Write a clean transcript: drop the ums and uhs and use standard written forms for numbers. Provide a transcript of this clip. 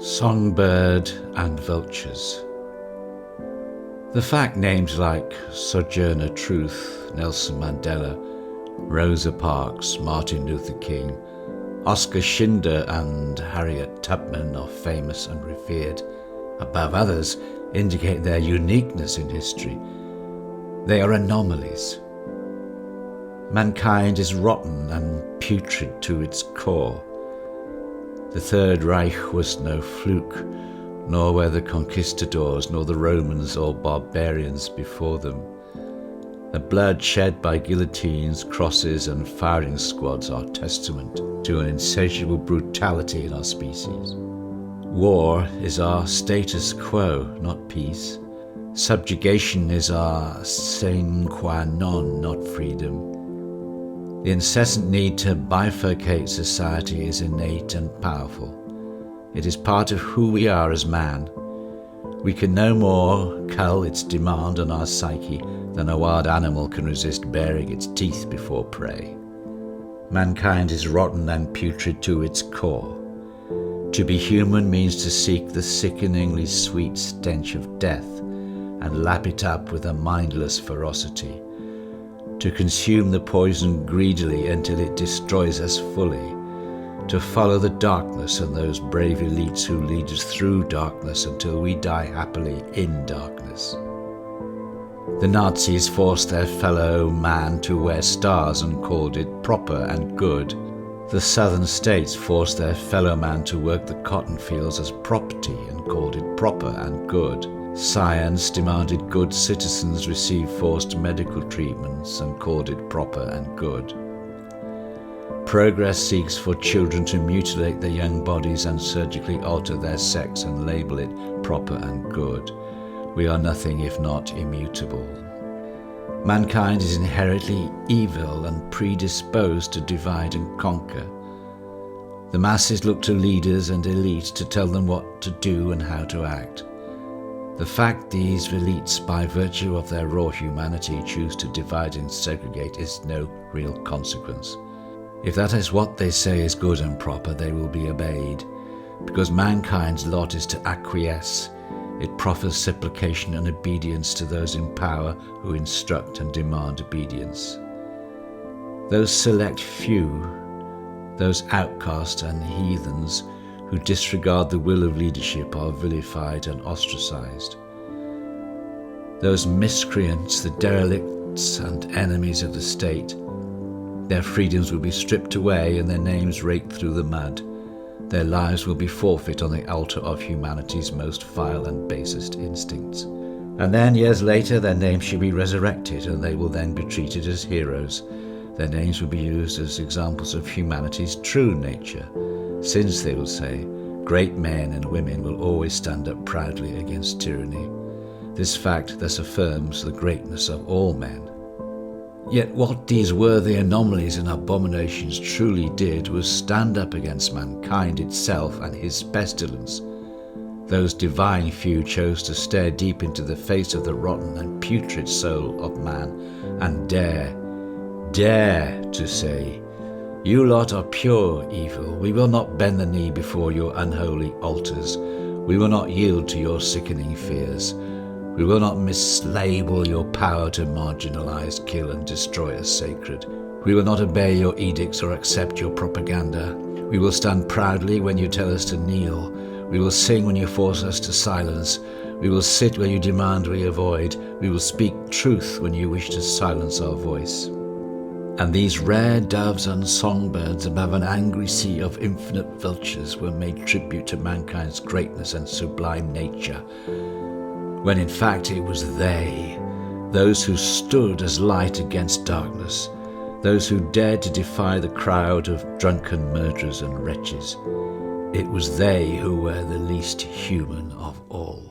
Songbird and Vultures. The fact names like Sojourner Truth, Nelson Mandela, Rosa Parks, Martin Luther King, Oscar Schindler and Harriet Tubman are famous and revered above others indicate their uniqueness in history. They are anomalies. Mankind is rotten and putrid to its core. The Third Reich was no fluke, nor were the conquistadors, nor the Romans or barbarians before them. The blood shed by guillotines, crosses and firing squads are testament to an insatiable brutality in our species. War is our status quo, not peace. Subjugation is our sine qua non, not freedom. The incessant need to bifurcate society is innate and powerful. It is part of who we are as man. We can no more cull its demand on our psyche than a wild animal can resist baring its teeth before prey. Mankind is rotten and putrid to its core. To be human means to seek the sickeningly sweet stench of death and lap it up with a mindless ferocity. To consume the poison greedily until it destroys us fully. To follow the darkness and those brave elites who lead us through darkness until we die happily in darkness. The Nazis forced their fellow man to wear stars and called it proper and good. The southern states forced their fellow man to work the cotton fields as property and called it proper and good. Science demanded good citizens receive forced medical treatments and called it proper and good. Progress seeks for children to mutilate their young bodies and surgically alter their sex and label it proper and good. We are nothing if not immutable. Mankind is inherently evil and predisposed to divide and conquer. The masses look to leaders and elites to tell them what to do and how to act. The fact these elites, by virtue of their raw humanity, choose to divide and segregate is no real consequence. If that is what they say is good and proper, they will be obeyed. Because mankind's lot is to acquiesce, it proffers supplication and obedience to those in power who instruct and demand obedience. Those select few, those outcasts and heathens who disregard the will of leadership are vilified and ostracized. Those miscreants, the derelicts and enemies of the state, their freedoms will be stripped away and their names raked through the mud. Their lives will be forfeit on the altar of humanity's most vile and basest instincts. And then, years later, their names shall be resurrected and they will then be treated as heroes. Their names will be used as examples of humanity's true nature. Since, they will say, great men and women will always stand up proudly against tyranny. This fact thus affirms the greatness of all men. Yet what these worthy anomalies and abominations truly did was stand up against mankind itself and his pestilence. Those divine few chose to stare deep into the face of the rotten and putrid soul of man and dare to say, "You lot are pure evil. We will not bend the knee before your unholy altars. We will not yield to your sickening fears. We will not mislabel your power to marginalize, kill and destroy as sacred. We will not obey your edicts or accept your propaganda. We will stand proudly when you tell us to kneel. We will sing when you force us to silence. We will sit where you demand we avoid. We will speak truth when you wish to silence our voice." And these rare doves and songbirds above an angry sea of infinite vultures were made tribute to mankind's greatness and sublime nature, when in fact it was they, those who stood as light against darkness, those who dared to defy the crowd of drunken murderers and wretches. It was they who were the least human of all.